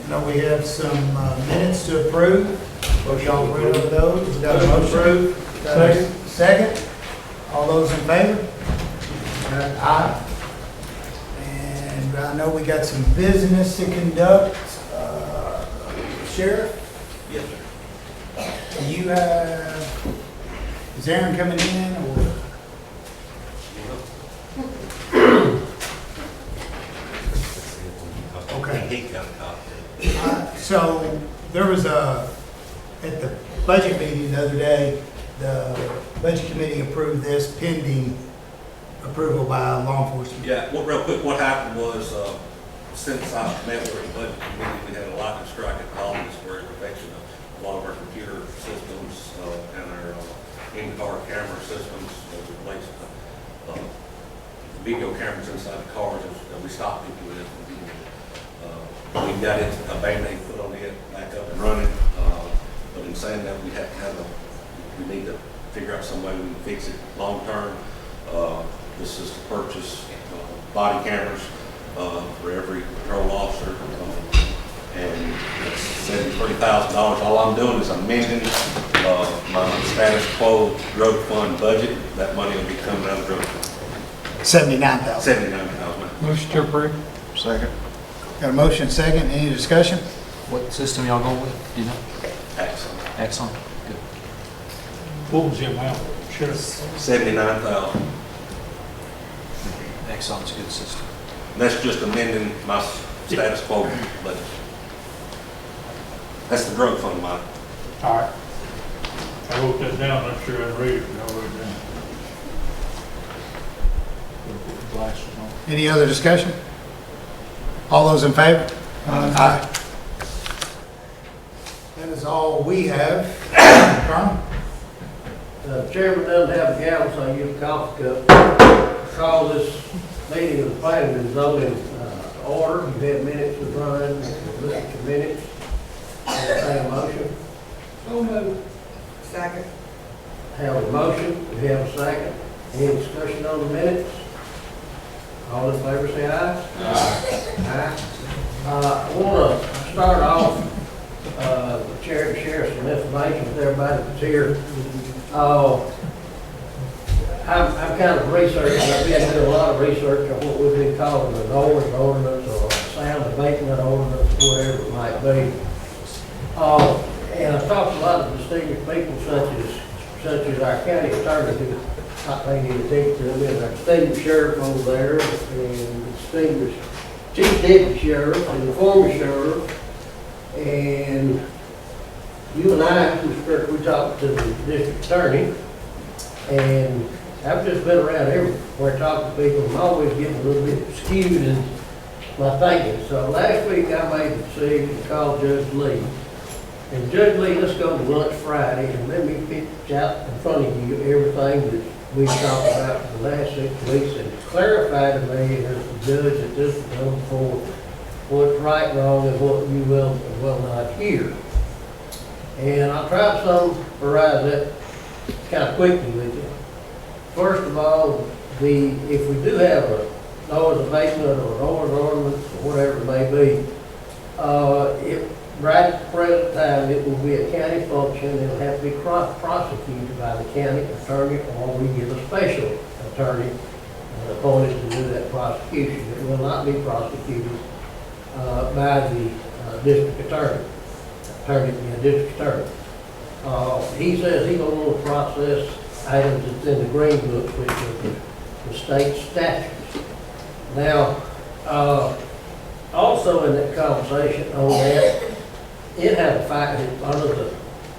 Now we have some minutes to approve. What y'all read over those? We got a motion approved. Second. All those in favor? Aye. And I know we got some business to conduct. Sheriff, Yes, sir. do you have, is Aaron coming in or? Okay. He got a copy. So there was at the budget meeting the other day, the budget committee approved this pending approval by law enforcement. Yeah, well, real quick, what happened was, since I met with the budget committee, we had a lightning strike at the office where it affected a lot of our computer systems, and our in-car camera systems as it relates to, video cameras inside the cars that we stop people with. We got it, a Band-Aid put on it, back up and running, but in saying that, we have to have we need to figure out some way we can fix it long-term. This is to purchase body cameras for every patrol officer, and it's $73,000. All I'm doing is amending my status quo drug fund budget. That money will be coming out of drug fund. $79,000. $79,000. Motion to approve. Second. Got a motion second. Any discussion? What system y'all going with? Do you know? Excellent. Excellent. Good. What was the amount? Sure. $79,000. Excellent's a good system. That's just amending my status quo budget. That's the drug fund money. All right. I wrote that down, I'm sure I read it, but I wrote it down. Put the glasses on. Any other discussion? All those in favor? Aye. That is all we have. Carmen? Chairman doesn't have a gavel, so I use a coffee cup. Call this meeting of the planning and zoning order. You've had minutes to run, look at your minutes. Entertain a motion. So moved. Second. Have a motion, we have a second. Any discussion on the minutes? All in favor say aye. Aye. I want to start off, the chair to share some information with everybody that's here. I've kind of researched, I've been doing a lot of research on what we've been calling the noise ordinance or sound abatement ordinance, whatever it might be. And I've talked to a lot of distinguished people such as our county attorney, who I think he attended to them, and our distinguished sheriff over there, and the distinguished chief deputy sheriff, and the former sheriff, and you and I, we talked to the district attorney, and I've just been around everywhere talking to people. I'm always getting a little bit skewed in my thinking. So last week I made the decision to call Judge Lee. And Judge Lee, let's go to lunch Friday and let me pitch out in front of you everything that we've talked about for the last 6 weeks and clarify to me as the judge that this was done before what's right, wrong, and what you will and will not hear. And I'll try to summarize that kind of quickly with you. First of all, if we do have a noise abatement or noise ordinance or whatever it may be, right at the present time, it will be a county function. It'll have to be prosecuted by the county attorney, or we get a special attorney appointed to do that prosecution. It will not be prosecuted by the district attorney. District attorney. He says he don't want to process items that's in the green book, which are the state statutes. Now, also in that conversation on that, it had under the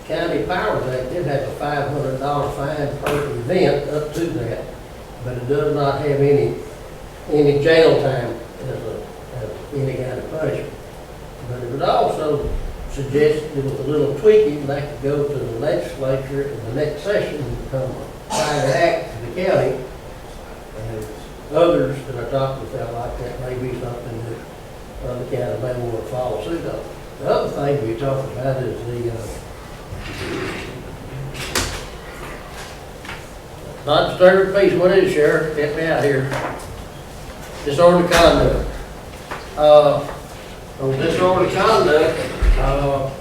County Powers Act, it has a $500 fine per event up to that, but it does not have any jail time as any kind of punishment. But it would also suggest it was a little tweaking, that could go to the legislature in the next session and become a private act to the county. And others that I talked with felt like that may be something that the county may want to follow suit on. The other thing we talked about is not disturbing peace. What is it, Sheriff? Get me out here. Disorderly conduct. On disorderly conduct,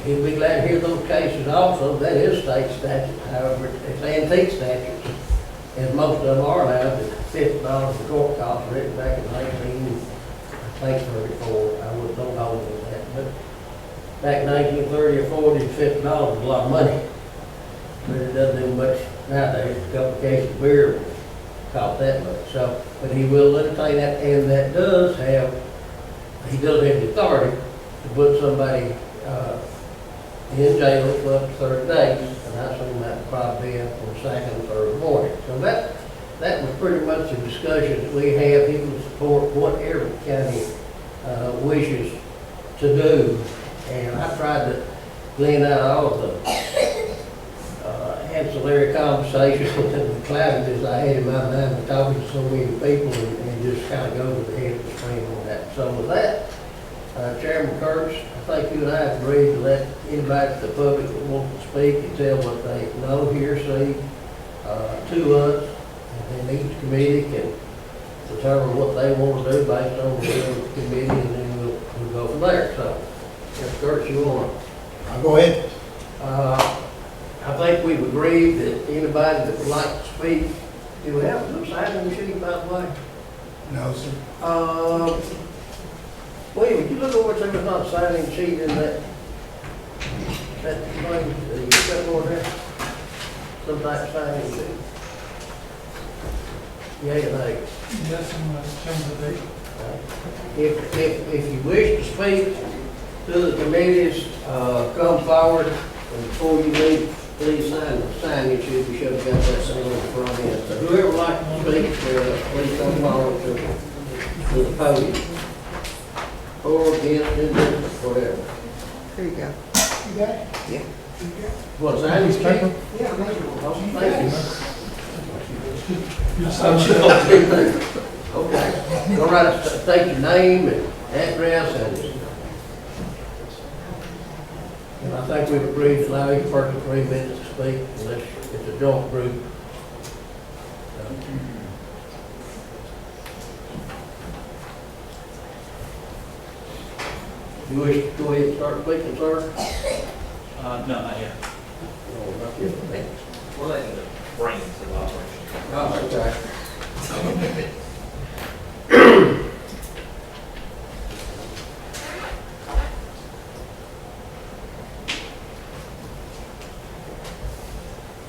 he'll be glad to hear those cases also. That is state statute, however, it's antique statutes. And most of them are now, the $50 for court costs written back in 1934. I wouldn't know how old it was that, but back in 1930 or 40, $50 was a lot of money. But it doesn't do much nowadays. A couple of cases of beer cost that much. So, but he will entertain that, and that does have, he does have the authority to put somebody in jail for up to 30 days, and I assume that would probably be up on the second or third morning. So that was pretty much the discussion that we have. He will support whatever the county wishes to do, and I tried to glean out all of the ancillary conversations and the clouds I had in my mind with talking to so many people and just kind of go to the head of the stream on that. So with that, Chairman Kurtz, I think you and I have agreed to let anybody in the public that wants to speak and tell what they know, hear, see, to us, and then each committee can determine what they want to do based on the committee, and then we'll go from there. So, Mr. Kurtz, you want I'll go ahead. I think we've agreed that anybody that would like to speak, do we have a little signing machine, by the way? No, sir. William, would you look over and see if there's not a signing sheet in that thing, you got over there? Some type of signing sheet? Yeah, and Yes, I'm going to change the date. if you wish to speak to the committees, come forward, and before you leave, please sign your sheet, you should have got that thing on the front end. So whoever would like to speak, please come forward to the podium. Or against, indifferent, whatever. There you go. You got it? Yeah. What, sign your paper? Yeah, maybe. Oh, thank you. Yes, Okay, go right, state your name and address, and I think we've agreed to allow each person 3 minutes to speak, unless it's a joint group. You wish to go ahead and start speaking, sir? No, not yet. No, not yet. We're letting the brains of operation. Oh, okay.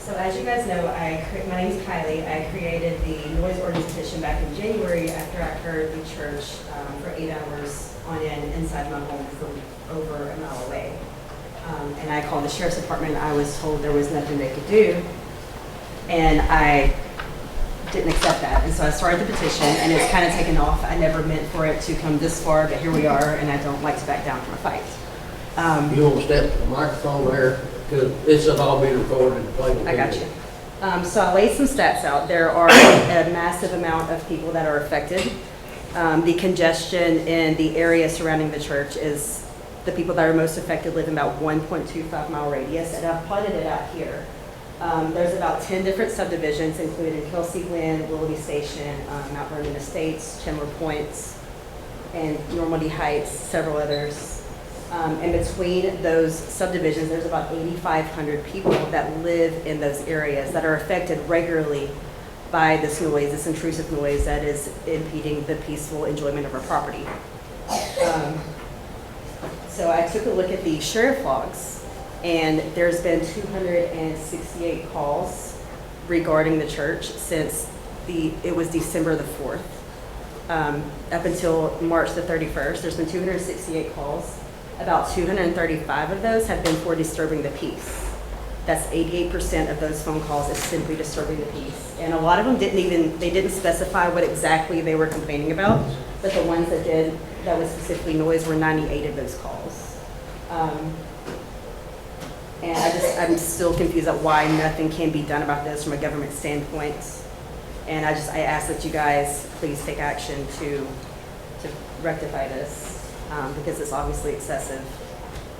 So as you guys know, my name is Kylie. I created the noise ordinance petition back in January after I heard the church for 8 hours on end inside my home from over a mile away. And I called the sheriff's department. I was told there was nothing they could do. And I didn't accept that. And so I started the petition, and it's kind of taken off. I never meant for it to come this far, but here we are, and I don't like to back down from a fight. You want to step to the microphone there, because this will all be recorded and played. I got you. So I laid some stats out. There are a massive amount of people that are affected. The congestion in the area surrounding the church is, the people that are most affected live in about 1.25 mile radius, and I've plotted it out here. There's about 10 different subdivisions, including Kelsey Glen, Willoughby Station, Mount Vernon Estates, Chandler Points, and Normandy Heights, several others. In between those subdivisions, there's about 8,500 people that live in those areas that are affected regularly by this noise, this intrusive noise that is impeding the peaceful enjoyment of our property. So I took a look at the sheriff logs, and there's been 268 calls regarding the church since it was December the 4th. Up until March the 31st, there's been 268 calls. About 235 of those have been for disturbing the peace. That's 88% of those phone calls is simply disturbing the peace. And a lot of them didn't specify what exactly they were complaining about, but the ones that did, that was specifically noise, were 98 of those calls. And I'm still confused at why nothing can be done about this from a government standpoint. And I ask that you guys please take action to rectify this, because it's obviously excessive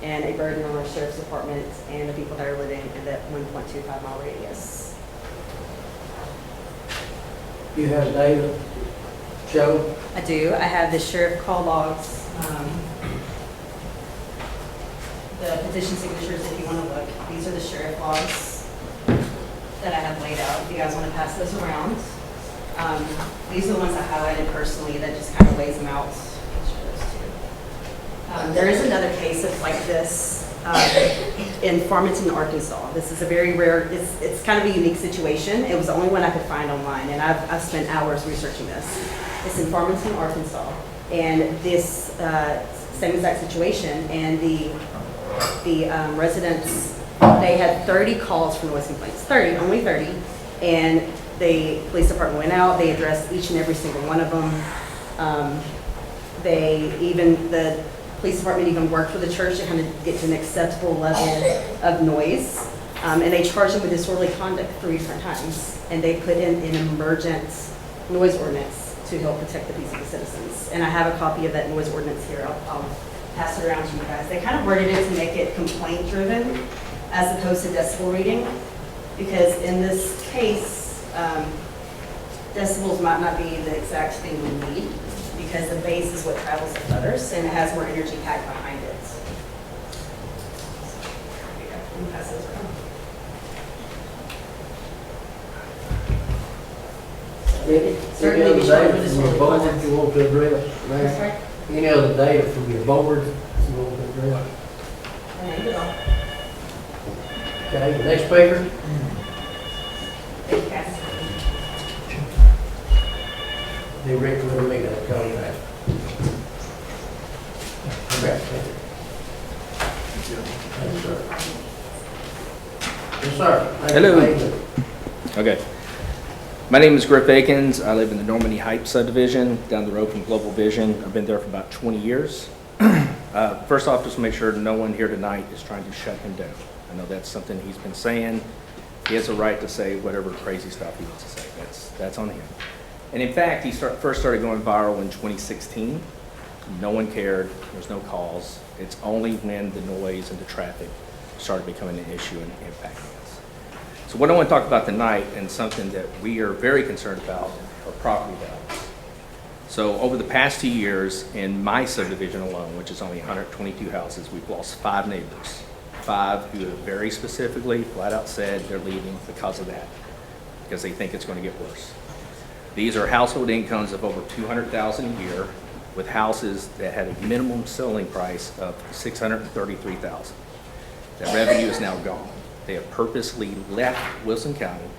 and a burden on our sheriff's department and the people that are living in that 1.25 mile radius. You have data show? I do. I have the sheriff call logs the petition signatures if you want to look. These are the sheriff logs that I have laid out. If you guys want to pass those around. These are the ones I highlighted personally that just kind of lays them out. There is another case of like this in Farmington, Arkansas. This is a very rare, it's kind of a unique situation. It was the only one I could find online, and I've spent hours researching this. It's in Farmington, Arkansas, and this same exact situation, and the residents, they had 30 calls for noise complaints, only 30, and the police department went out, they addressed each and every single one of them. The police department even worked with the church to kind of get to an acceptable level of noise. And they charged them with disorderly conduct 3 different times. And they put in an emergent noise ordinance to help protect the peace of the citizens. And I have a copy of that noise ordinance here. I'll pass it around to you guys. They kind of worded it to make it complaint driven as opposed to decibel reading. Because in this case, decibels might not be the exact thing we need, because the bass is what travels with others and it has more energy packed behind it. Let me pass those around. Any other data from your board you want to address, Mayor? Any other data from your board you want to address? Okay, the next speaker? Thank you, guys. They recommend me that contract. Okay. Yes, sir. Yes, sir. Hello. Okay. My name is Griff Akins. I live in the Normandy Heights subdivision down the road from Global Vision. I've been there for about 20 years. First off, just to make sure no one here tonight is trying to shut him down. I know that's something he's been saying. He has a right to say whatever crazy stuff he wants to say. That's on him. And in fact, he first started going viral in 2016. No one cared. There's no calls. It's only when the noise and the traffic started becoming an issue and impacting us. So what I want to talk about tonight, and something that we are very concerned about, are property values. So over the past 2 years, in my subdivision alone, which is only 122 houses, we've lost 5 neighbors. 5 who have very specifically, flat out said they're leaving because of that, because they think it's going to get worse. These are household incomes of over $200,000 a year, with houses that had a minimum selling price of $633,000. That revenue is now gone. They have purposely left Wilson County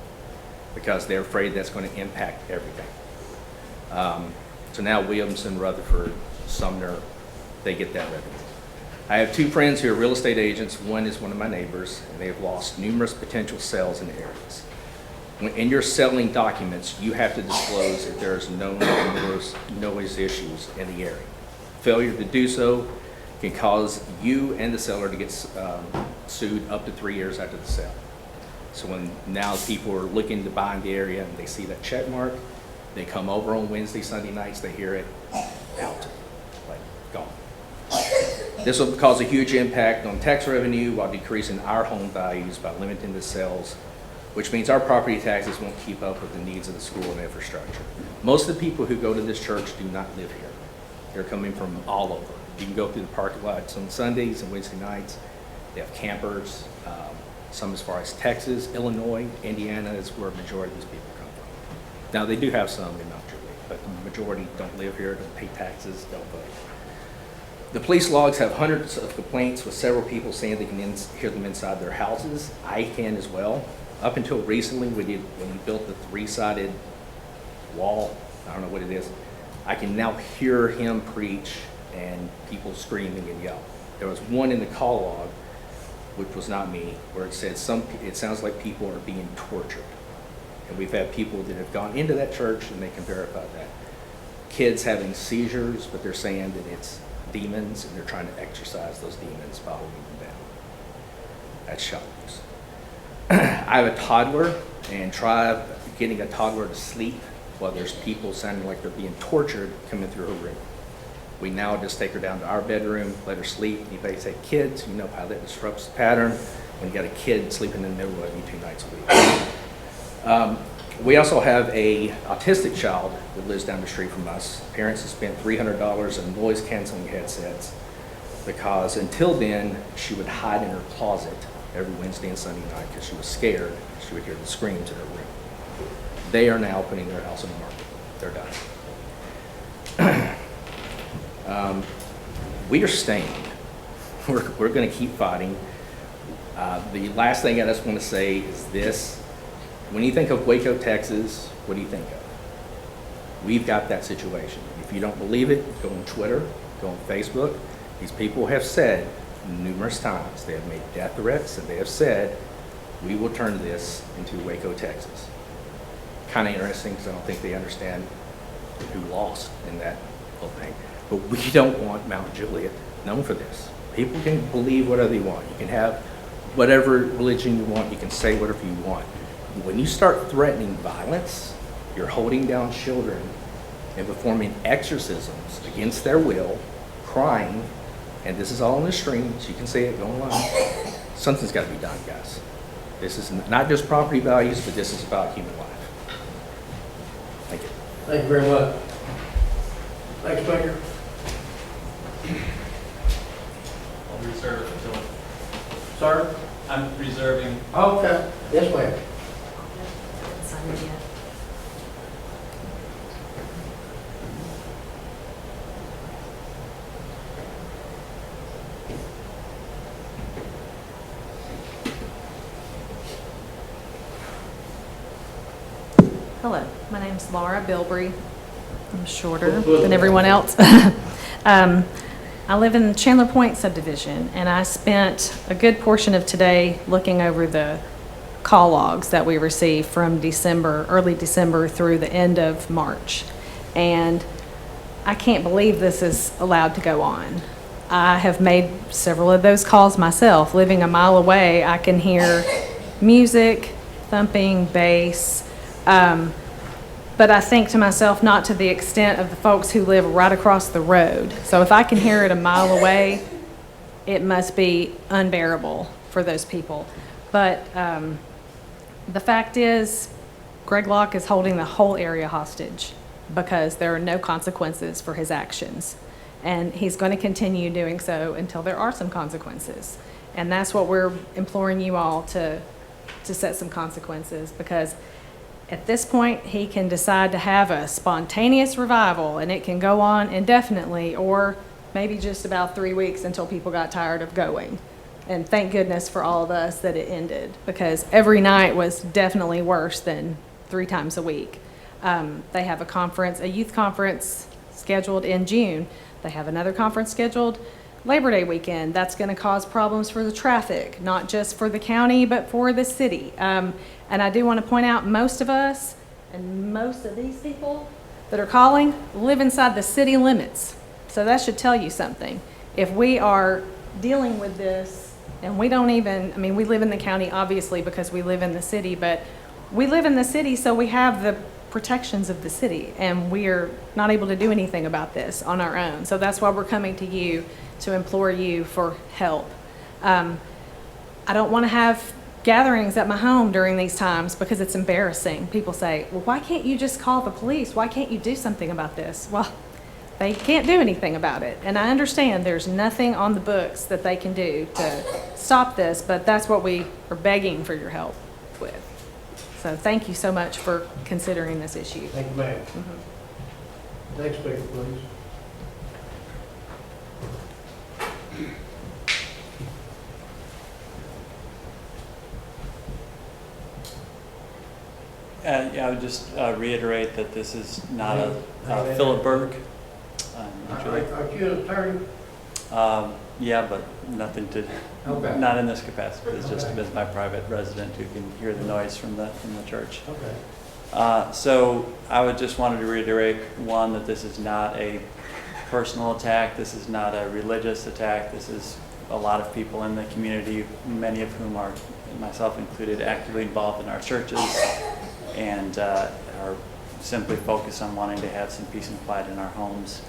because they're afraid that's going to impact everything. So now Williamson, Rutherford, Sumner, they get that revenue. I have 2 friends who are real estate agents. One is one of my neighbors, and they have lost numerous potential sales in the areas. In your selling documents, you have to disclose if there's known noise issues in the area. Failure to do so can cause you and the seller to get sued up to 3 years after the sale. So when now people are looking to buy in the area and they see that check mark, they come over on Wednesday, Sunday nights, they hear it, out, like gone. This will cause a huge impact on tax revenue while decreasing our home values by limiting the sales, which means our property taxes won't keep up with the needs of the school and infrastructure. Most of the people who go to this church do not live here. They're coming from all over. You can go through the parking lots on Sundays and Wednesday nights. They have campers, some as far as Texas, Illinois, Indiana is where a majority of these people come from. Now, they do have some in Mount Juliet, but the majority don't live here, don't pay taxes, don't vote. The police logs have hundreds of complaints with several people saying they can hear them inside their houses. I can as well. Up until recently, when we built the 3-sided wall, I don't know what it is, I can now hear him preach and people screaming and yelling. There was one in the call log, which was not me, where it said it sounds like people are being tortured. And we've had people that have gone into that church and they can verify that. Kids having seizures, but they're saying that it's demons and they're trying to exorcise those demons by holding them down. That's shocking. I have a toddler, and try getting a toddler to sleep while there's people sounding like they're being tortured coming through her room. We now just take her down to our bedroom, let her sleep. Anybody say kids, you know how that disrupts the pattern when you got a kid sleeping in the middle of you 2 nights a week. We also have a autistic child that lives down the street from us. Parents have spent $300 on noise canceling headsets because until then, she would hide in her closet every Wednesday and Sunday night because she was scared she would hear the screams in her room. They are now putting their house on the market. They're done. We are staying. We're going to keep fighting. The last thing I just want to say is this. When you think of Waco, Texas, what do you think of? We've got that situation. If you don't believe it, go on Twitter, go on Facebook. These people have said numerous times, they have made death threats, and they have said, we will turn this into Waco, Texas. Kind of interesting because I don't think they understand who lost in that whole thing. But we don't want Mount Juliet known for this. People can believe whatever they want. You can have whatever religion you want. You can say whatever you want. When you start threatening violence, you're holding down children and performing exorcisms against their will, crying, and this is all on the stream, so you can say it, go online. Something's got to be done, guys. This is not just property values, but this is about human life. Thank you. Thank you very much. Next speaker. I'll reserve until, Sir? I'm reserving. Okay. Yes, ma'am. Sign it yet. Hello, my name's Laura Bilbrey. I'm shorter than everyone else. I live in Chandler Point subdivision, and I spent a good portion of today looking over the call logs that we received from December, early December through the end of March. And I can't believe this is allowed to go on. I have made several of those calls myself. Living a mile away, I can hear music, thumping, bass. But I think to myself, not to the extent of the folks who live right across the road. So if I can hear it a mile away, it must be unbearable for those people. But the fact is, Greg Locke is holding the whole area hostage because there are no consequences for his actions. And he's going to continue doing so until there are some consequences. And that's what we're imploring you all to set some consequences, because at this point, he can decide to have a spontaneous revival, and it can go on indefinitely, or maybe just about 3 weeks until people got tired of going. And thank goodness for all of us that it ended, because every night was definitely worse than 3 times a week. They have a youth conference scheduled in June. They have another conference scheduled Labor Day weekend. That's going to cause problems for the traffic, not just for the county, but for the city. And I do want to point out, most of us and most of these people that are calling live inside the city limits. So that should tell you something. If we are dealing with this, and we don't even, I mean, we live in the county obviously because we live in the city, but we live in the city so we have the protections of the city, and we are not able to do anything about this on our own. So that's why we're coming to you to implore you for help. I don't want to have gatherings at my home during these times because it's embarrassing. People say, well, why can't you just call the police? Why can't you do something about this? Well, they can't do anything about it. And I understand there's nothing on the books that they can do to stop this, but that's what we are begging for your help with. So thank you so much for considering this issue. Thank you, ma'am. Next speaker, please. Yeah, I would just reiterate that this is not a Philip Burke. Are you an attorney? Yeah, but nothing to, Okay. not in this capacity. It's just Okay. as my private resident who can hear the noise from the church. Okay. So I would just wanted to reiterate, one, that this is not a personal attack. This is not a religious attack. This is a lot of people in the community, many of whom are, myself included, actively involved in our churches and are simply focused on wanting to have some peace and quiet in our homes.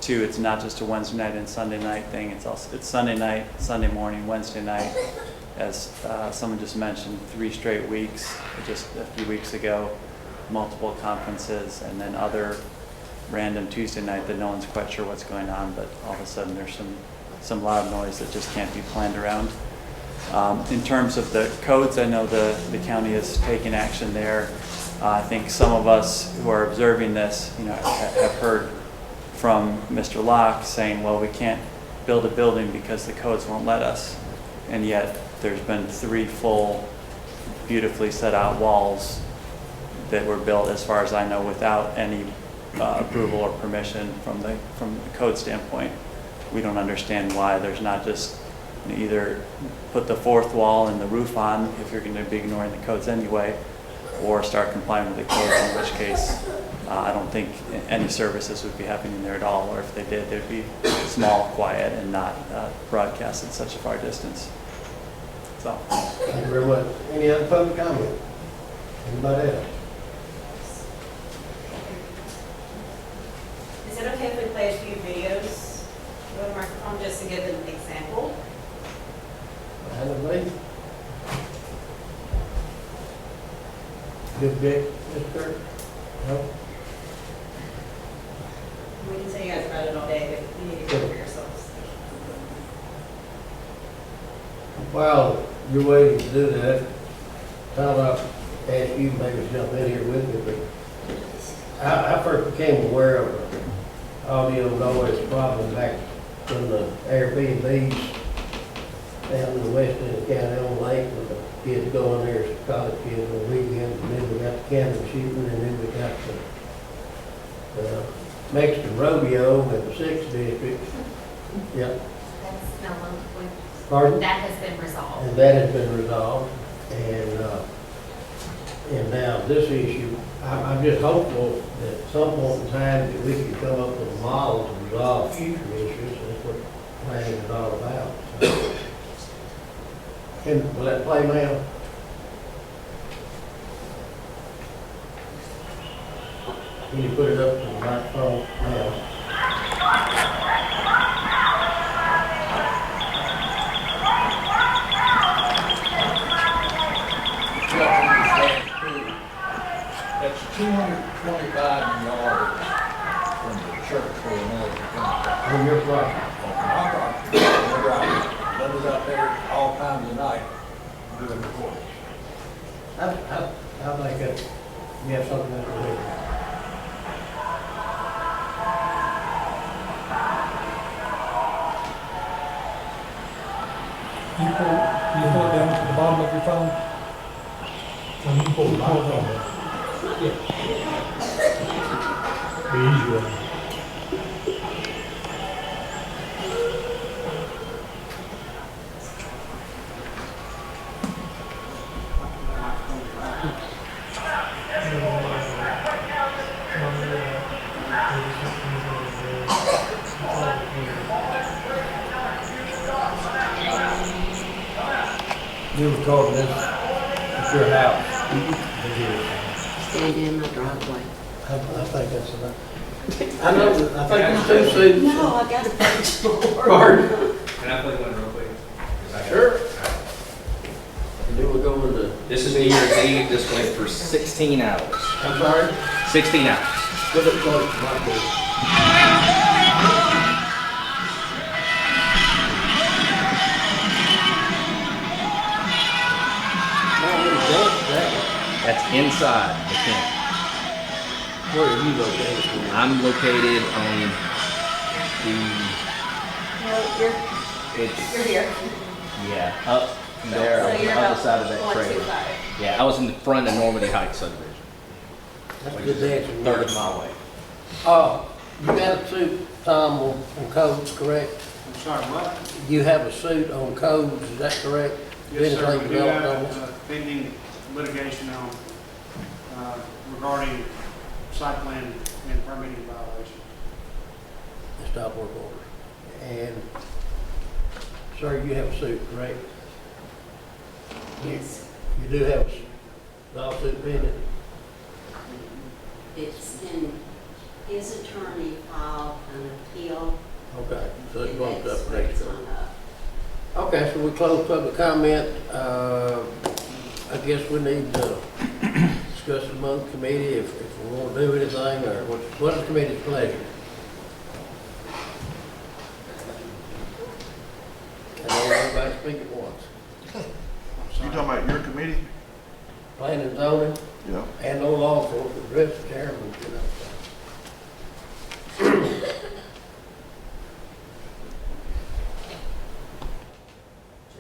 Two, it's not just a Wednesday night and Sunday night thing. It's Sunday night, Sunday morning, Wednesday night. As someone just mentioned, 3 straight weeks, just a few weeks ago, multiple conferences, and then other random Tuesday night that no one's quite sure what's going on, but all of a sudden there's some loud noise that just can't be planned around. In terms of the codes, I know the county has taken action there. I think some of us who are observing this, have heard from Mr. Locke saying, well, we can't build a building because the codes won't let us. And yet there's been 3 full, beautifully set out walls that were built, as far as I know, without any approval or permission from the code standpoint. We don't understand why there's not just either put the 4th wall and the roof on if you're going to be ignoring the codes anyway, or start complying with the codes, in which case I don't think any services would be happening there at all, or if they did, they'd be small, quiet, and not broadcast at such a far distance. So. Thank you very much. Any other public comment? Anybody else? Is it okay if we play a few videos with a microphone just to give an example? Anybody? Good bit, Mr. Kirk? No? We can tell you guys about it all day, but you need to go for yourselves. While you're waiting to do that, I'll ask you maybe jump in here with me, but I first became aware of the audio noise problem back in the Airbnbs down in the west end of the county on the lake, with the kids going there, some college kids on weekends, and then we got the cannon shooting, and then we got the Mexican rodeo in the 6th district. Yep. That's no longer, Pardon? that has been resolved. And that has been resolved, and now this issue, I'm just hopeful that at some point in time that we can come up with a model to resolve future issues. That's what planning is all about. So, will that play, ma'am? Can you put it up to the microphone now? That's 225 yards from the church where the noise is coming from. On your property? On my property, we're out, brothers out there all times of night doing recordings. I think that you have something to do. You pull it down to the bottom of your phone? When you pull the microphone, the easy way. You recording this at your house? Stand in my driveway. I think that's enough. I know, I think it's 2 suits. No, I got a bunch more. Pardon? Can I play one real quick? Sure. And then we'll go with the. This is New Year's Eve. This went for 16 hours. I'm sorry? 16 hours. Put it close to my door. That's inside the camp. Where are you located? I'm located on You're here. yeah, up there So on the you're other about side of that trailer. 125. Yeah, I was in the front of Normandy Heights subdivision, That's a good answer. 30 mile away. You got a suit, Tom, on codes, correct? I'm sorry, what? You have a suit on codes, is that correct? Yes, sir. Anything We do developed on have it? pending litigation on, regarding site plan and permitting violations. The stop work order. And, sir, you have a suit, correct? Yes, You do have a lawsuit pending? it's in, his attorney filed an appeal. Okay, so it's and bumped that's up where next it's time. on up. Okay, so we close public comment. I guess we need to discuss it among the committee if we want to do anything, or what is the committee's pleasure? I don't want everybody to speak at once. You talking about your committee? Planning and zoning, Yeah. and no law enforcement, address the chairman, you know.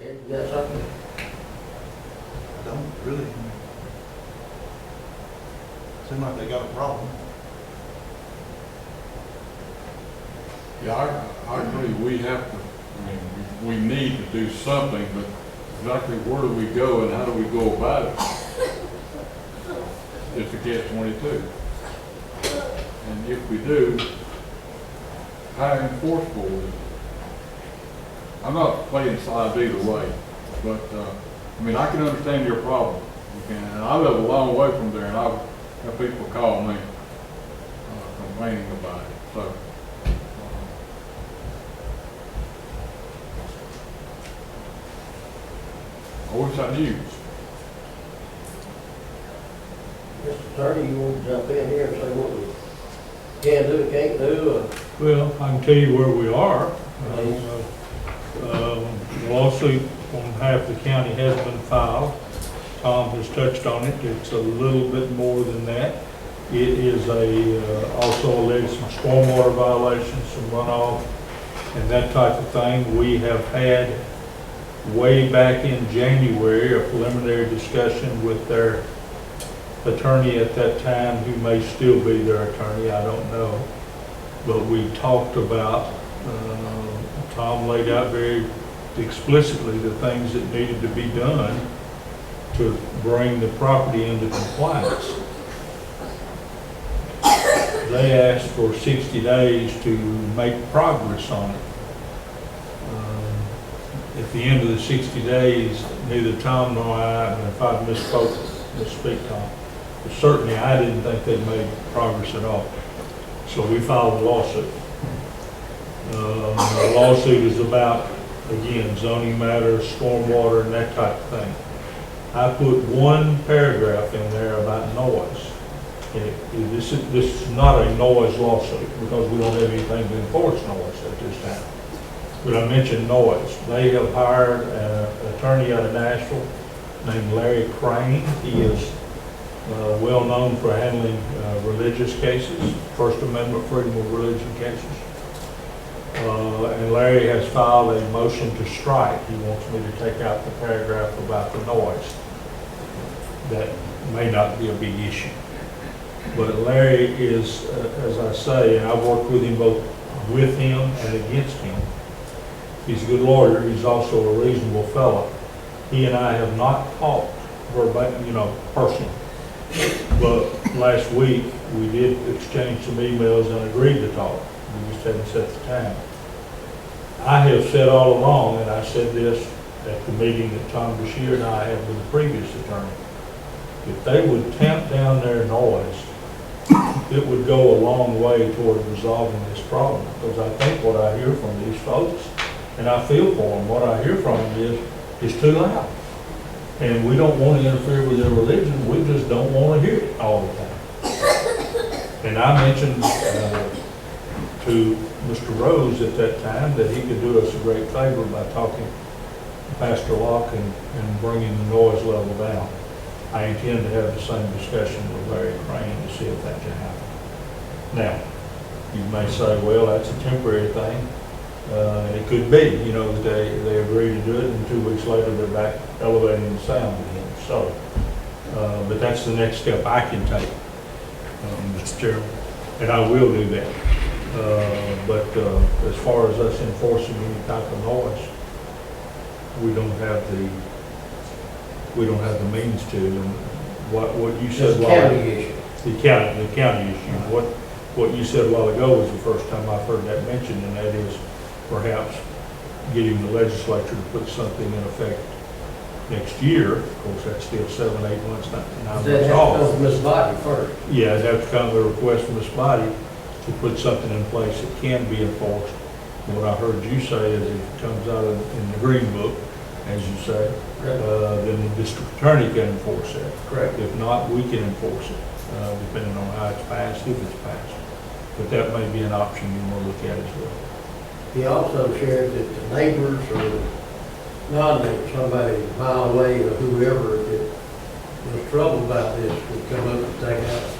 Ed, you got something? I don't really. Seem like they got a problem. Yeah, I agree, we have to, I mean, we need to do something, but exactly where do we go and how do we go about it? It's a catch-22. And if we do, how enforceable is it? I'm not playing sides either way, but, I mean, I can understand your problem. You can, and I live a long way from there, and I've had people call me complaining about it, so. I wish I knew. Mr. Attorney, you want to jump in here and say what we can do, can't do, or? Well, I can tell you where we are. The lawsuit on behalf of the county has been filed. Tom has touched on it. It's a little bit more than that. It is also alleged some stormwater violations, some runoff, and that type of thing. We have had way back in January a preliminary discussion with their attorney at that time, who may still be their attorney, I don't know. But we talked about, Tom laid out very explicitly the things that needed to be done to bring the property into compliance. They asked for 60 days to make progress on it. At the end of the 60 days, neither Tom nor I, and if I misspeak, Tom, but certainly I didn't think they'd made progress at all. So we filed a lawsuit. The lawsuit is about, again, zoning matters, stormwater, and that type of thing. I put one paragraph in there about noise. This is not a noise lawsuit because we don't have anything to enforce noise at this time. But I mentioned noise. They have hired an attorney out of Nashville named Larry Crane. He is well known for handling religious cases, First Amendment freedom of religion cases. And Larry has filed a motion to strike. He wants me to take out the paragraph about the noise. That may not be a big issue. But Larry is, as I say, and I've worked with him both with him and against him. He's a good lawyer. He's also a reasonable fellow. He and I have not talked personally. But last week, we did exchange some emails and agreed to talk. We just hadn't set the time. I have said all along, and I said this at the meeting that Tom Bashir and I had with the previous attorney, if they would tamp down their noise, it would go a long way toward resolving this problem. Because I think what I hear from these folks, and I feel for them, what I hear from them is it's too loud. And we don't want to interfere with their religion, we just don't want to hear it all the time. And I mentioned to Mr. Rose at that time that he could do us a great favor by talking to Pastor Locke and bringing the noise level down. I intend to have the same discussion with Larry Crane to see if that can happen. Now, you may say, well, that's a temporary thing. It could be, that they agree to do it, and 2 weeks later they're back elevating the sound again. So, but that's the next step I can take, Mr. Chairman, and I will do that. But as far as us enforcing any type of noise, we don't have the means to. And what you said, the county issue. The county issue. What you said a while ago was the first time I've heard that mentioned, and that is perhaps getting the legislature to put something in effect next year. Of course, that's still 7, 8 months, 9 months That has to off. come from Ms. Body first. Yeah, it'd have to come to a request from this body to put something in place that can be enforced. And what I heard you say is if it comes out in the green book, as you say, then the district attorney can enforce it. Correct. If not, we can enforce it, depending on how it's passed, if it's passed. But that may be an option you want to look at as well. He also shared that the neighbors or non-neighbors, somebody a mile away or whoever that was troubled about this would come up and take out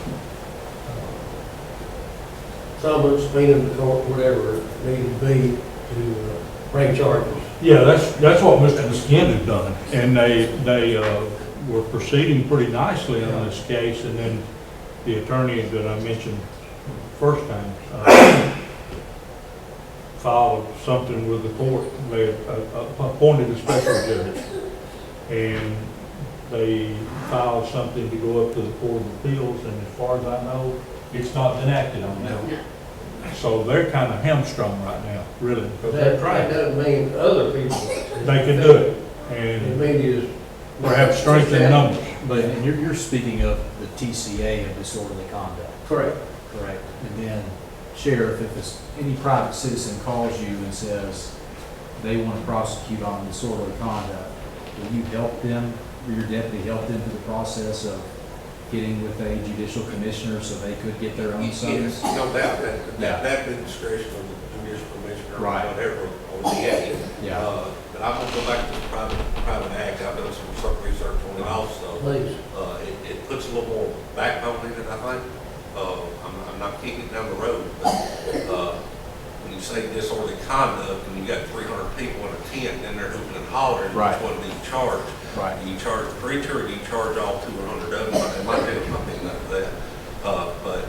summons, bring them to court, whatever it needed to be to bring charges. Yeah, that's what Mr. McSkin had done, and they were proceeding pretty nicely on this case, and then the attorney that I mentioned first time filed something with the court. They appointed a special judge, and they filed something to go up to the Court of Appeals, and as far as I know, it's not been acted on now. So they're kind of hamstrung right now, really, because they're That trying. doesn't mean other people. They can do it, It and means perhaps strength in numbers. But and you're speaking of the TCA of disorderly conduct. correct. Correct. And then, Sheriff, if it's, any private citizen calls you and says they want to prosecute on disorderly conduct, will you help them, will your deputy help them through the process of getting with a judicial commissioner so they could get their own summons? Yes, no doubt, that the discretion of the judicial commissioner, Right. whatever, or the DA. Yeah. But I'm gonna go back to the private act, I've done some research on it also. Please. It puts a little more backbone in it, I think. I'm not kicking it down the road, but, when you say disorderly conduct, and you got 300 people in a tent, and they're hooping and hollering, Right. which one do you charge? Right. Do you charge the preacher, or do you charge all 200 of them? It might be something like that. But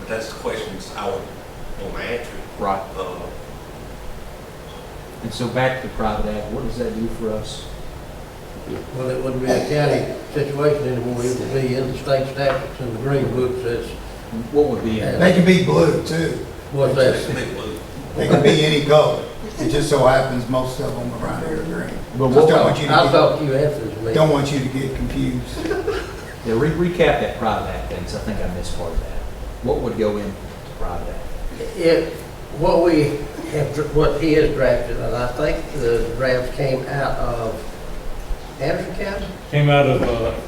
that's the questions I would want to answer. Right. And so back to the private act, what does that do for us? Well, it wouldn't be a county situation anymore, it would be in the state statutes and the green book says, What would be in They can be blue too. what's that? They can be any color. It just so happens most of them around here are green. But Just don't what, want you to I'll get, talk to you after this meeting. don't want you to get confused. yeah, recap that private act thing, 'cause I think I missed part of that. What would go into private act? What we have, what he has drafted, and I think the draft came out of Anderson County? Came out of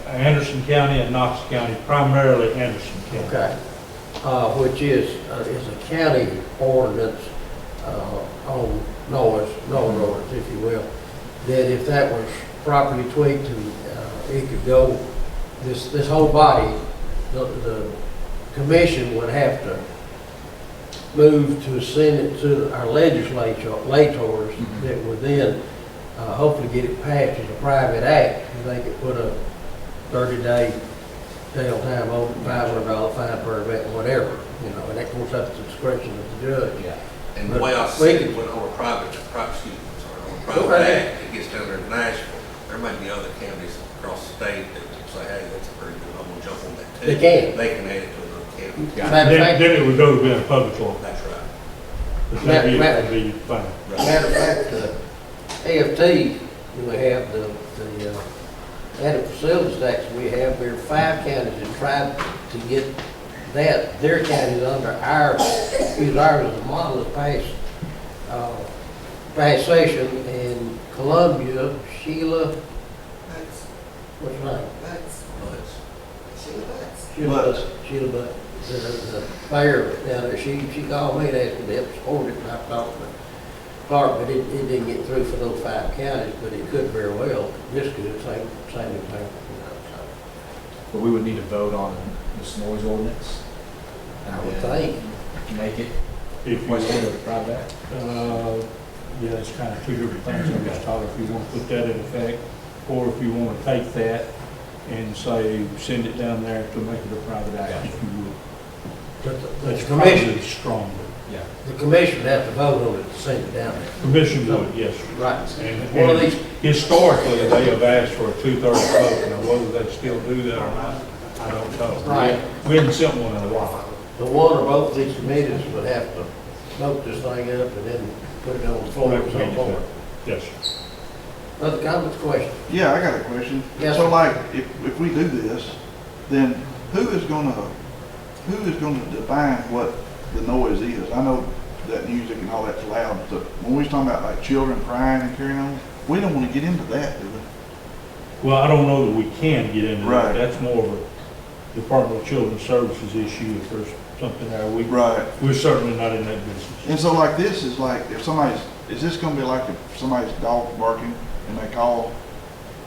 Anderson County and Knox County, primarily Anderson County. Okay. Which is a county ordinance, on noise ordinance, if you will, that if that was properly tweaked and, it could go, this whole body, the commission would have to move to send it to our legislators that would then, hopefully get it passed as a private act, and they could put a 30-day jail time on it, $500 fine per event, whatever, and of course, that's the discretion of the judge. Yeah. And the way I see it, when on a private act, it gets down there in Nashville, there may be other counties across the state that say, hey, that's pretty good, I'm gonna jump on that too. They can. They can add it to another county. Matter of fact, Then it would go to be a public law. That's right. But that'd be fine. matter of fact, AFT, we have the added facilities tax we have, there are 5 counties that tried to get their counties under use ours as a model of past session in Columbia, Sheila, what's her name? Sheila Butts. The mayor down there, she called me and asked me to help support it, and I talked to Clark, but it didn't get through for those 5 counties, but it could very well, this could, same example, But we would need to vote on this noise ordinance. I would think. Make it If you, question of private act. yeah, it's kind of 2 different things. I'm just talking if you want to put that in effect, or if you want to take that and say, send it down there to make it a private act, if you would. But the That's commission, probably stronger. Yeah. the commission would have to vote on it to send it down there. Commission would, yes. Right. And One of these, historically, they have asked for a 2/3 vote. Now, whether they still do that or not, I don't know. Right. We haven't sent one in a while. the one or both of these committees would have to vote this thing up and then put it on the floor at some point. Yes. Other comments, questions? Yeah, I got a question. Yes, So sir. like, if we do this, then who is gonna define what the noise is? I know that music and all that's loud, but when we was talking about like children crying and carrying on, we don't wanna get into that, do we? Well, I don't know that we can get into Right. that. That's more of a Department of Children's Services issue if there's something there. Right. We're certainly not in that business. And so like this is like, if somebody's, is this gonna be like if somebody's dog's barking and they call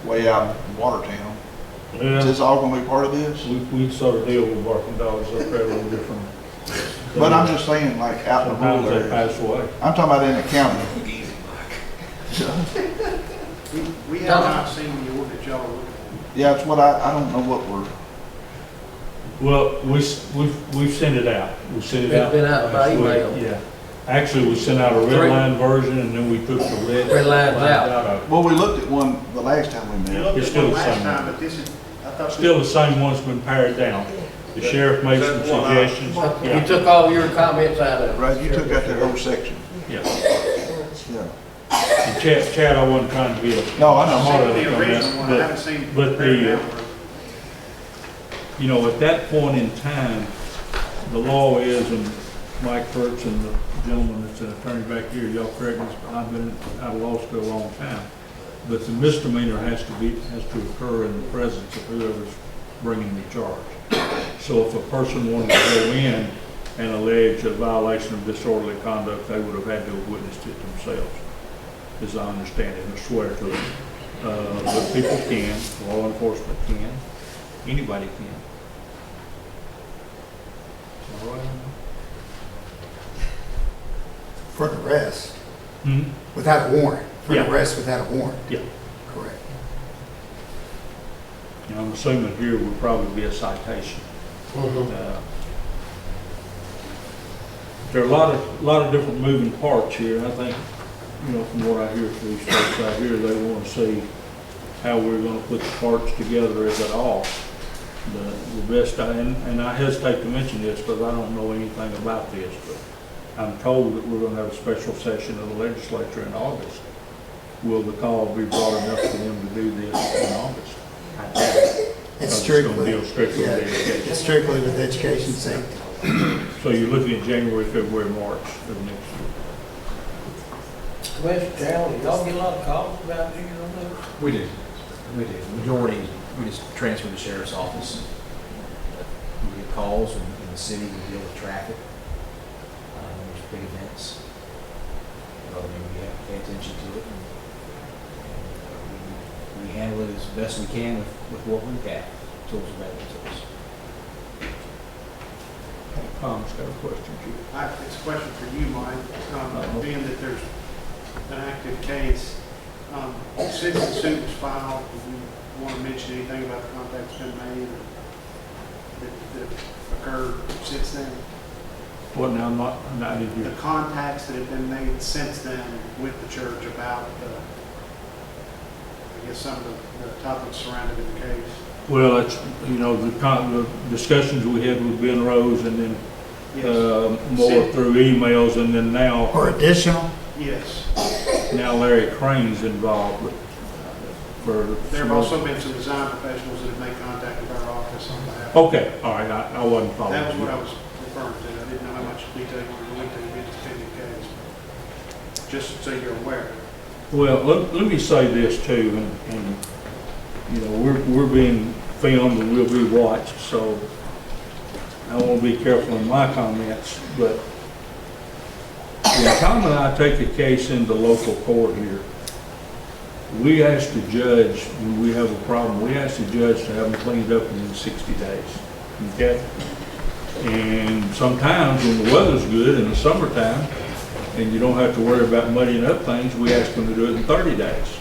way out in Watertown? Is Yeah, this all gonna be part of this? we sort of deal with barking dogs up there a little different. But I'm just saying, like, out in the Sometimes rural they areas. pass away. I'm talking about in the county. We have not seen the ordinance y'all are looking for. Yeah, it's what I don't know what we're, Well, we've sent it out. We sent it It's out. been out by last week. email. Yeah. Actually, we sent out a red Three. line version and then we took the Red lines out. of it. well, we looked at one the last time we You met. looked It's at still one the last same. time, but this is, I thought. Still the same one's been pared down. The sheriff made some Is that one I- suggestions. You Yeah. took all your comments out of it. Right, you took out that whole section. Yeah. Yeah. And Chad, I wasn't trying to be a No, I know. hard The on original that, one, I haven't seen. but the, you know, at that point in time, the law is, and Mike Kurtz and the gentleman that's an attorney back here, y'all correct me, I've been out of law school a long time, but the misdemeanor has to occur in the presence of whoever's bringing the charge. So if a person wanted to go in and allege a violation of disorderly conduct, they would have had to have witnessed it themselves, as I understand it, or swear to it. But people can, law enforcement can, anybody can. All right. For the rest, Hmm? without a warrant. For the Yeah. rest, without a warrant. Yeah. Correct. And I'm assuming here would probably be a citation. Mhm. There are a lot of different moving parts here. I think, you know, from what I hear from these folks out here, they want to see how we're going to put the parts together, if at all. The best, and I hesitate to mention this because I don't know anything about this, but I'm told that we're going to have a special session of the legislature in August. Will the call be broad enough for them to do this in August? I doubt it. It's Because gonna strictly, deal strictly with yeah, education. it's strictly with education safety. So you're looking at January, February, March of next year. Commissioner Chandler, y'all get a lot of calls about these on there? We do. Majority, we just transfer to the sheriff's office. We get calls in the city, we deal with traffic. There's big events. We have to pay attention to it. And we handle it as best we can with what we've got, tools available to us. Tom's got a question for you. It's a question for you, Mike. Being that there's an active case, since the suit was filed, do you want to mention anything about the contacts been made or that occurred since then? What now, not in The here? contacts that have been made since then with the church about, I guess, some of the topics surrounding the case? Well, it's, you know, the discussions we had with Ben Rose and then more through emails and then now, Or additional, Yes. now Larry Crane's involved with, for. There have also been some design professionals that have made contact with our office on behalf. Okay, all right, I wasn't following. That was you. what I was referring to. I didn't know how much detail you were going to get this pending case. Just so you're aware. Well, let me say this too, and, you know, we're being filmed and we'll be watched, so I want to be careful in my comments, but when Tom and I take a case into local court here, we ask the judge, when we have a problem, we ask the judge to have them cleaned up within 60 days, okay? And sometimes when the weather's good in the summertime, and you don't have to worry about muddying up things, we ask them to do it in 30 days.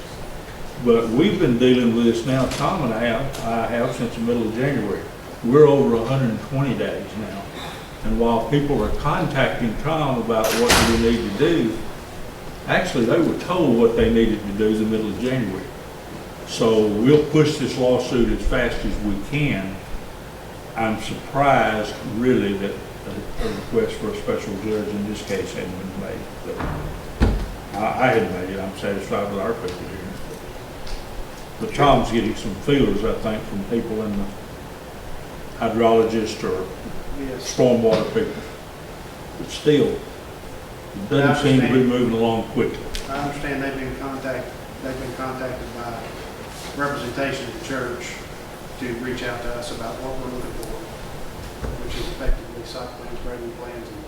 But we've been dealing with this now, Tom and I have since the middle of January. We're over 120 days now. And while people are contacting Tom about what we need to do, actually they were told what they needed to do in the middle of January. So we'll push this lawsuit as fast as we can. I'm surprised really that a request for a special judge in this case hadn't been made. But I hadn't made it. I'm satisfied with our people here. But Tom's getting some feelers, I think, from people in the hydrologist or Yes. stormwater people. But still, It doesn't seem to be moving along quickly. I understand they've been contacted by representation of the church to reach out to us about what we're looking for, which is effectively site plans, grading plans, and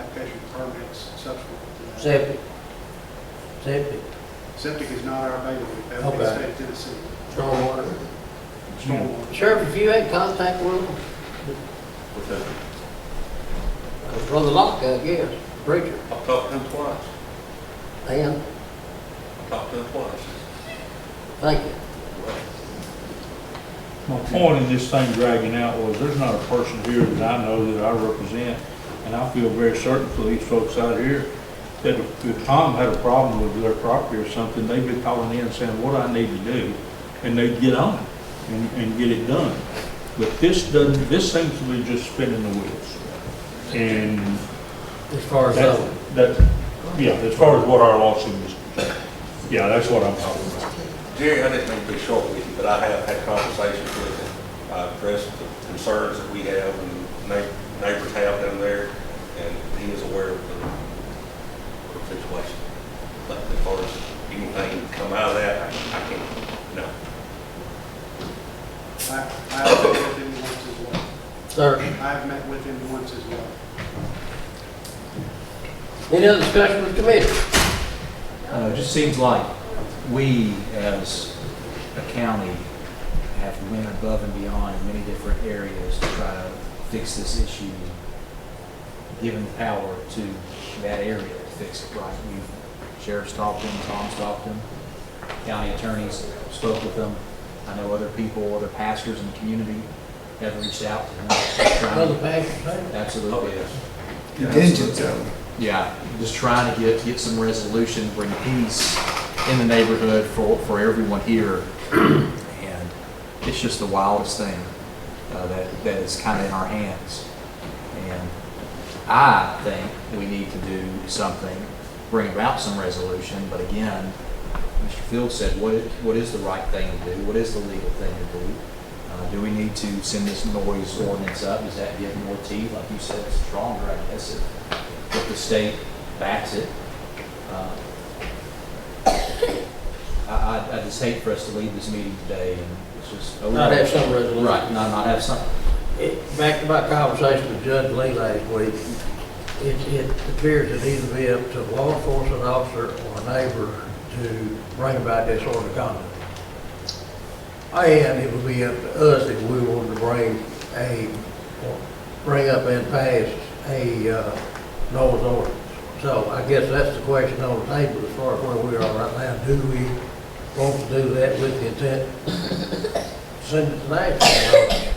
application for permits subsequent to that. Septic. Septic. Septic is not our bailiwick, that would be Okay. state of Tennessee. Stormwater. Stormwater. Sheriff, if you had contact with them, What's that? Brother Locke, I guess, preacher, I've talked to him twice. and I've talked to him twice. thank you. My point in this thing dragging out was, there's not a person here that I know that I represent, and I feel very certain for these folks out here, that if Tom had a problem with their property or something, they'd be calling in and saying, what I need to do, and they'd get on it and get it done. But this doesn't, this seems to be just spinning the wheels. And As far as that, yeah, as far as what our lawsuit is concerned. Yeah, that's what I'm talking about. Jerry, I didn't mean to be short with you, but I have had conversations with him. I addressed the concerns that we have and neighbors have down there, and he is aware of the situation. But as far as anything come out of that, I can't, no. I've met with him once as well. Sir, I've met with him once as well. any other discussion with the committee? It just seems like we, as a county, have went above and beyond in many different areas to try to fix this issue, given the power to that area to fix it right. Sheriff's talked to them, Tom's talked to them, county attorneys spoke with them. I know other people, other pastors in the community have reached out to them. Other pastors, Absolutely. Contingent zone. Yeah, just trying to get some resolution, bring peace in the neighborhood for everyone here. And it's just the wildest thing that is kind of in our hands. And I think we need to do something, bring about some resolution. But again, Mr. Fields said, what is the right thing to do? What is the legal thing to do? Do we need to send this noise ordinance up? Does that give more teeth? Like you said, it's stronger, I guess, if the state backs it. I just hate for us to leave this meeting today and it's just. Not have some resolution. Right, not have some. Back to my conversation with Judge Lee last week, it appears it either be up to a law enforcement officer or a neighbor to bring about this order of conduct. And it would be up to us if we wanted to bring up and pass a noise ordinance. So I guess that's the question on the table as far as where we are right now. Do we want to do that with the intent to send it to national?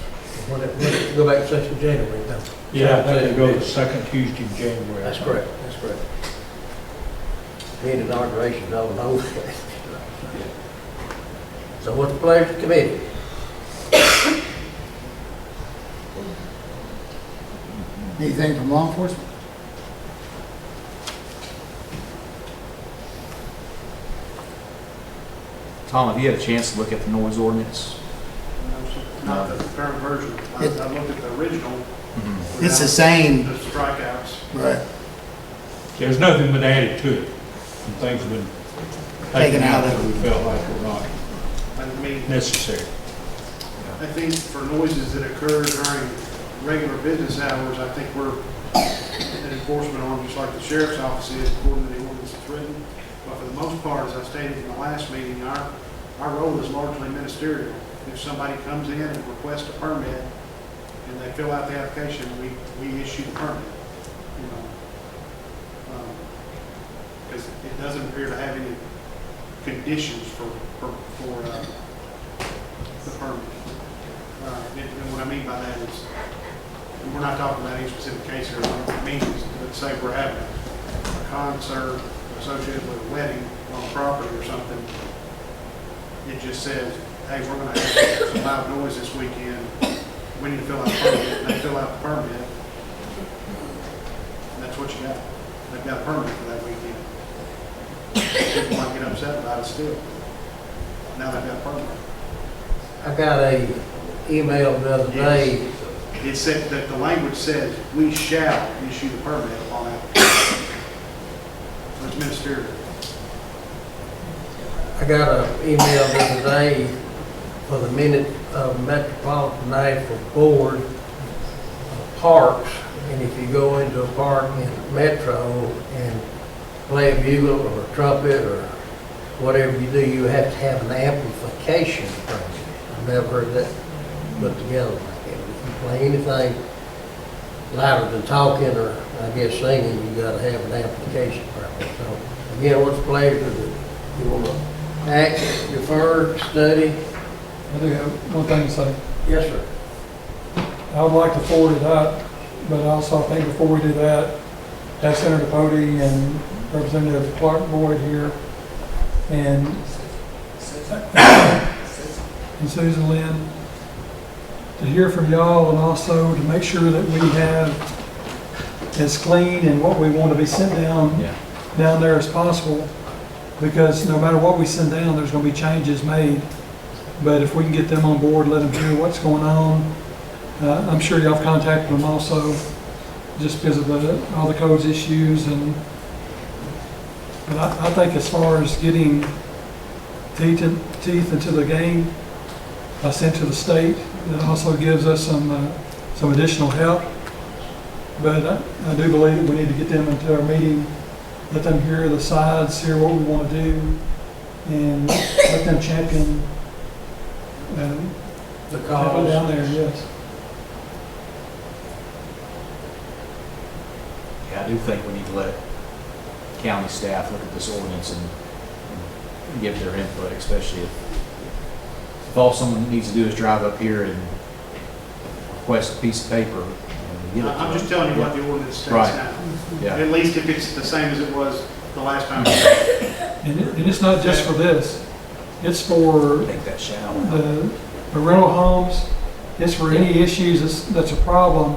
When it go back to session January, then? Yeah, I think it goes the second Tuesday in January. That's correct, that's correct. Being inauguration, don't know. So what's the pleasure of the committee? Anything from law enforcement? Tom, have you had a chance to look at the noise ordinance? Not the current version. I looked at the original. It's the same. The strikeouts. Right. There's nothing been added to it. Some things have been taken out that we felt like were not I mean, necessary. I think for noises that occur during regular business hours, I think we're an enforcement arm, just like the sheriff's office is, according to the ordinance that's written. But for the most part, as I stated in the last meeting, our role is largely ministerial. If somebody comes in and requests a permit, and they fill out the application, we issue the permit, you know. Because it doesn't appear to have any conditions for the permit. And what I mean by that is, we're not talking about any specific case here. What it means is, let's say we're having a concert associated with a wedding on a property or something. It just says, hey, we're going to have some loud noise this weekend. We need to fill out a permit. And they fill out the permit. And that's what you got. They've got a permit for that weekend. People might get upset about it still. Now they've got a permit. I got a email the other day. It said that the language says, we shall issue the permit upon application. it's ministerial? I got an email the other day for the minute of Metropolitan Nashville Board of Parks. And if you go into a park in Metro and play a bugle or a trumpet or whatever you do, you have to have an amplification permit. I've never heard that put together like that. If you play anything louder than talking or, I guess, singing, you gotta have an amplification permit. So, again, what's the pleasure that you wanna act, defer, study? I do have one thing to say. Yes, sir. I would like to forward it up, but I also think before we do that, have Senator Pody and Representative Clark Boyd here and Susan Lynn to hear from y'all, and also to make sure that we have as clean and what we want to be sent down there as possible. Because no matter what we send down, there's going to be changes made. But if we can get them on board, let them hear what's going on. I'm sure y'all have contacted them also, just because of all the codes issues. But I think as far as getting teeth into the game, sent to the state, it also gives us some additional help. But I do believe that we need to get them into our meeting, let them hear the sides, hear what we want to do, and let them champion the cause down there. Yes. Yeah, I do think we need to let county staff look at this ordinance and give their input, especially if all someone needs to do is drive up here and request a piece of paper. And give it to I'm just them. telling you what the ordinance states Right. now. Yeah. At least if it's the same as it was the last time. And it's not just for this. It's for Make that shower. the rental homes. It's for any issues that's a problem.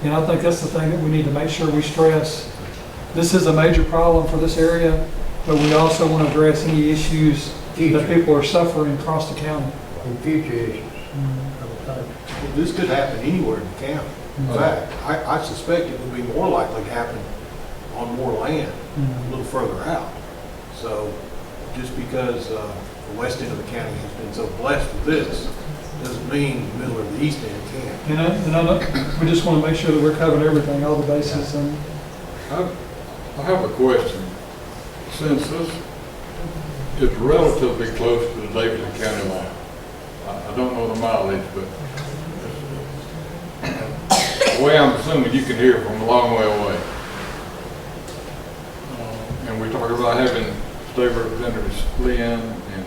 And I think that's the thing that we need to make sure we stress. This is a major problem for this area, but we also want to address any issues that people are suffering across the county. and future issues. This could happen anywhere in the county. In fact, I suspect it would be more likely to happen on more land, a little further out. So just because the west end of the county has been so blessed with this, doesn't mean the middle or the east end can't. And we just want to make sure that we're covering everything, all the bases. And I have a question. Since this is relatively close to the Davidson County line, I don't know the mileage, but the way I'm assuming you can hear from a long way away. And we talk about having State Representatives Lynn and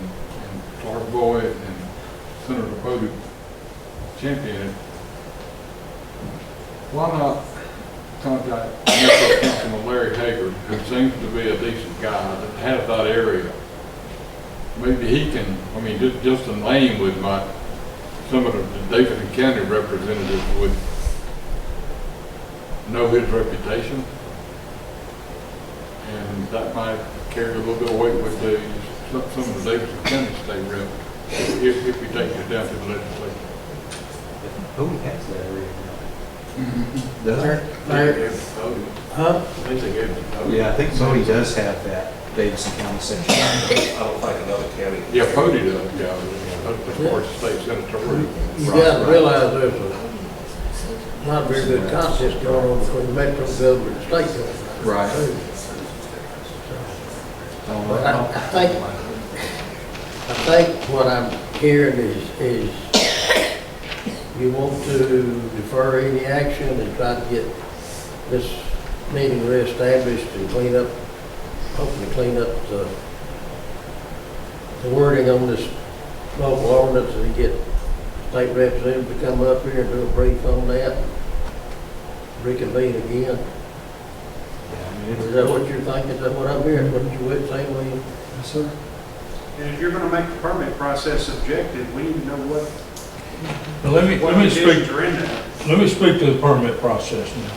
Clark Boyd and Senator Pody champion it. Why not contact Metro Councilman Larry Hager, who seems to be a decent guy that has that area? Maybe he can, I mean, just a name with some of the Davidson County representatives would know his reputation. And that might carry a little bit of weight with some of the Davidson County state reps if we take it down to the legislature. Who has that area now? Yeah, I think Bodie does have that Davidson County section. I don't think another county. Yeah, Pody does, yeah. Of course, the state senator. You gotta realize there's a not very good contest going on between the Metro government and state government. Right. But I think what I'm hearing is you want to defer any action and try to get this meeting reestablished and hopefully clean up the wording on this local ordinance and get state representatives to come up here and do a brief on that, reconvene again. Is that what you're thinking? Is that what I'm hearing? What you would say, William? yes, sir. And if you're gonna make the permit process subjective, we need to know what Let me conditions are in there. Let me speak to the permit process now.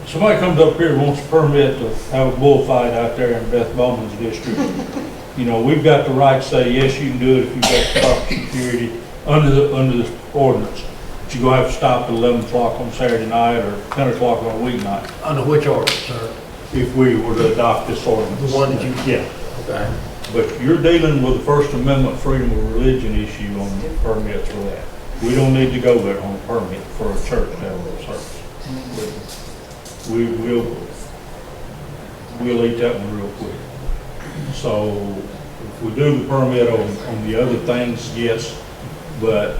Somebody comes up here and wants a permit to have a bullfight out there in Beth Bowman's district. You know, we've got the right to say, yes, you can do it if you've got proper security under the ordinance. But you're gonna have to stop at 11 o'clock on Saturday night or 10 o'clock on a weeknight. Under which ordinance, sir? if we were to adopt this ordinance. The one that you- Yeah. Okay. But you're dealing with the First Amendment freedom of religion issue on permits for that. We don't need to go there on a permit for a church to have a service. We'll eat that one real quick. So if we do the permit on the other things, yes, but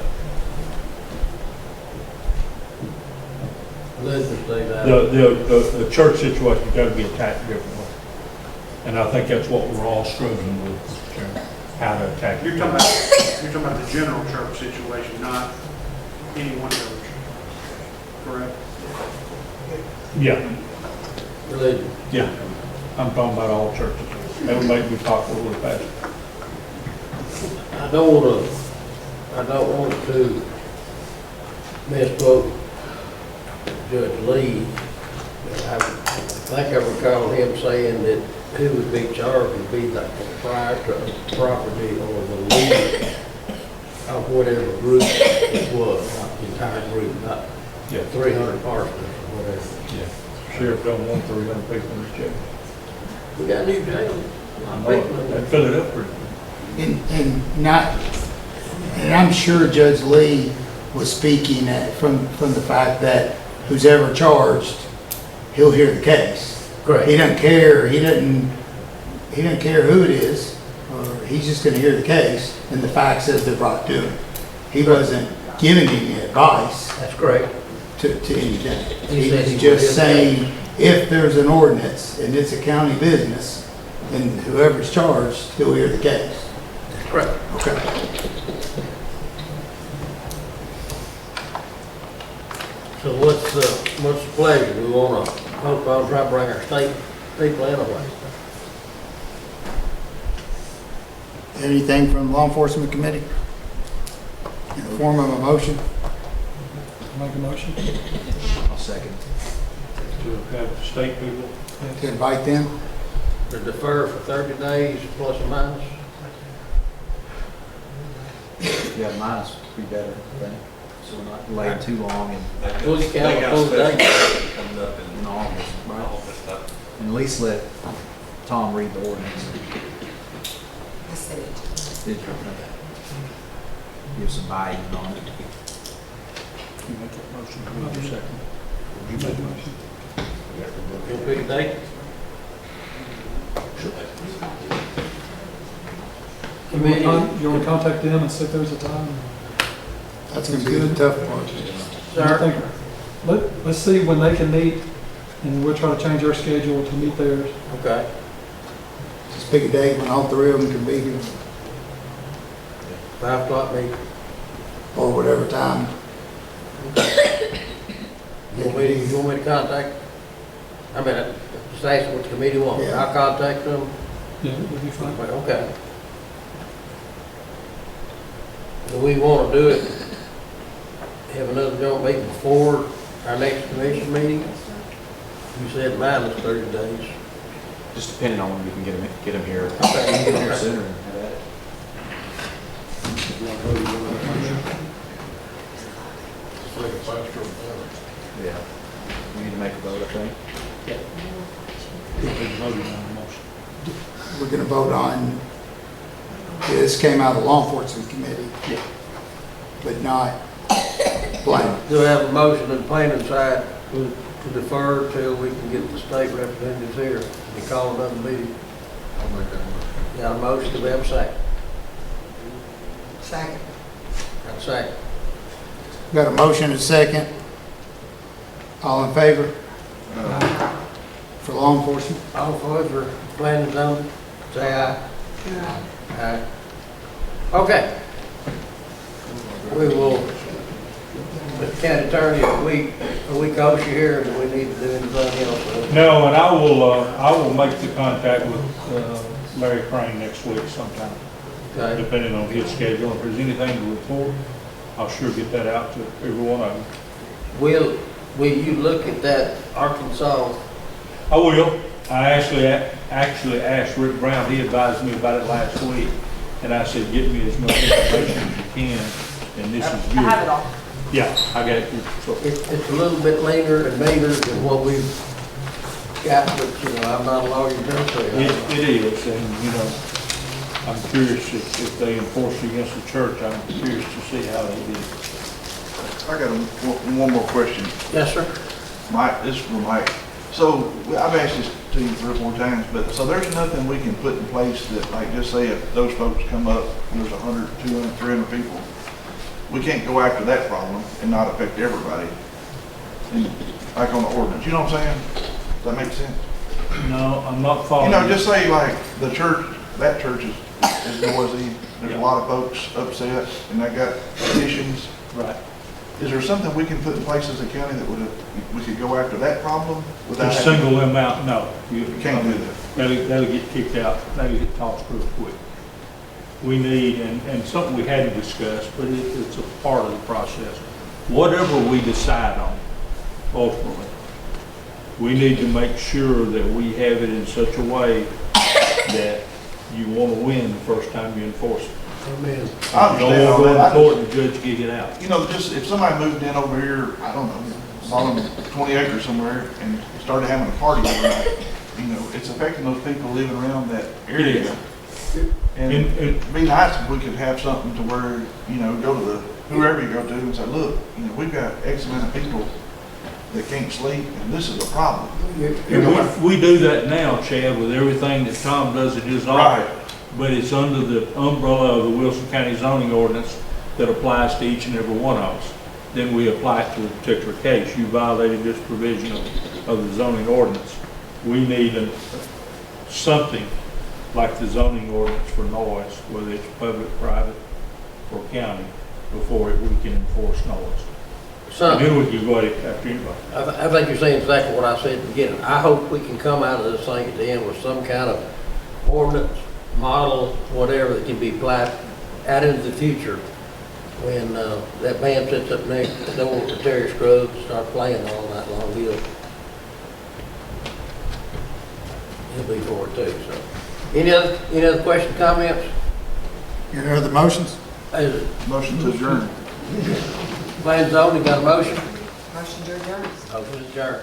Let's just say that. the church situation's got to be attacked differently. And I think that's what we're all struggling with, Mr. Chairman, how to attack it. You're talking about the general church situation, not any one church, correct? Yeah, Religion. yeah. I'm talking about all churches. That would make me talk a little faster. I don't want to misquote Judge Lee. But I think I recall him saying that who would be charged would be the proprietor of the property or the leader of whatever group it was, not the entire group, not Yeah. 300 parsons or whatever. Yeah. Sheriff don't want 300 people in his jail. We got a new jail. They fill it up pretty good. And I'm sure Judge Lee was speaking from the fact that who's ever charged, he'll hear the case. Correct. He doesn't care, he doesn't care who it is, or he's just gonna hear the case and the facts as they're brought to him. He wasn't giving any advice That's correct. to anything. He said he He's would just hear the saying, if there's an ordinance and it's a county business, and whoever's charged, he'll hear the case. That's correct. Okay. So what's the pleasure? We wanna hope I'll try to bring our state people in away. Anything from law enforcement committee? In the form of a motion? Make a motion. I'll second. To have the state people. To invite them? To defer for 30 days plus or minus? Yeah, minus would be better, I think. So we're not delayed too long and Well, you can't They got a approve special that. session coming up in August, in right? August. And at least let Tom read the ordinance. I said it. Did you? Give some buy-in on it. You make that motion, you make your second. You make the motion. You pick a date? Committee. You want to contact them and see if there's a time? That's gonna be the tough part. I Sir? think, let's see when they can meet, and we'll try to change our schedule to meet theirs. Okay. Just pick a date when all three of them can be here, 5 o'clock meeting. or whatever time. You want me to contact? I mean, just ask what the committee wants. Yeah. I'll contact them. Yeah, it'll be fine. Okay. Do we want to do it, have another joint meeting before our next commission meeting? You said minus 30 days. Just depending on when we can get him here. Okay. We can get him here sooner and have at it. Yeah. We need to make a vote, I think. We're gonna vote on, this came out of the law enforcement committee. But not blank. Do we have a motion in planning side to defer till we can get the state representatives here and call another meeting? I'll make that motion. Got a motion, do we have a second? Second. Got a second. Got a motion and a second. All in favor? For law enforcement? All for it for planning zone, say aye. Aye. Okay. We will, Mr. County Attorney, are we kosher here, or do we need to do anything else? No, and I will make the contact with Larry Crane next week sometime, Okay. depending on his schedule. If there's anything to report, I'll sure get that out to every one of them. Will you look at that Arkansas? I will. I actually asked Rick Brown, he advised me about it last week, and I said, get me as much information as you can, and this is good. I have it all. Yeah, I got it. So, It's a little bit leaner and meaner than what we've Scott, but, I'm not a lawyer, so. It is, and, I'm curious if they enforce against the church, I'm curious to see how they do. I got one more question. Yes, sir. Mike, this is for Mike. So I've asked this to you 3 or 4 times, but so there's nothing we can put in place that, like, just say if those folks come up, and there's 100, 200, 300 people, we can't go after that problem and not affect everybody. And, like on the ordinance, you know what I'm saying? Does that make sense? No, I'm not following. Just say like the church, that church is noisy. There's a lot of folks upset and they got petitions. Right. Is there something we can put in place as a county that we could go after that problem without? To single them out, no. You can't do that. That'll get kicked out, that'll get tossed real quick. We need, and something we hadn't discussed, but it's a part of the process. Whatever we decide on, ultimately, we need to make sure that we have it in such a way that you want to win the first time you enforce it. Amen. I You understand don't all want to that. go to court and the judge kick it out. Just if somebody moved in over here, I don't know, bought them 20 acres somewhere and started having a party overnight, it's affecting those people living around that area. It is. And it'd be nice if we could have something to where, go to whoever you go to and say, look, we've got X amount of people that can't sleep and this is a problem. And we do that now, Chad, with everything that Tom does in his office. But it's under the umbrella of the Wilson County zoning ordinance that applies to each and every one of us. Then we apply it to a particular case. You violated this provision of the zoning ordinance. We need something like the zoning ordinance for noise, whether it's public, private, or county, before we can enforce noise. And then we can go after anybody. I think you're saying exactly what I said at the beginning. I hope we can come out of this thing at the end with some kind of ordinance, model, whatever that can be applied out into the future when that band sits up next to the door to Terry Scruggs and start playing all night long. He'll be for it too. So, any other questions, comments? Any other motions? Motion to adjourn. Plan zoning, got a motion? Motion to adjourn. Motion to adjourn.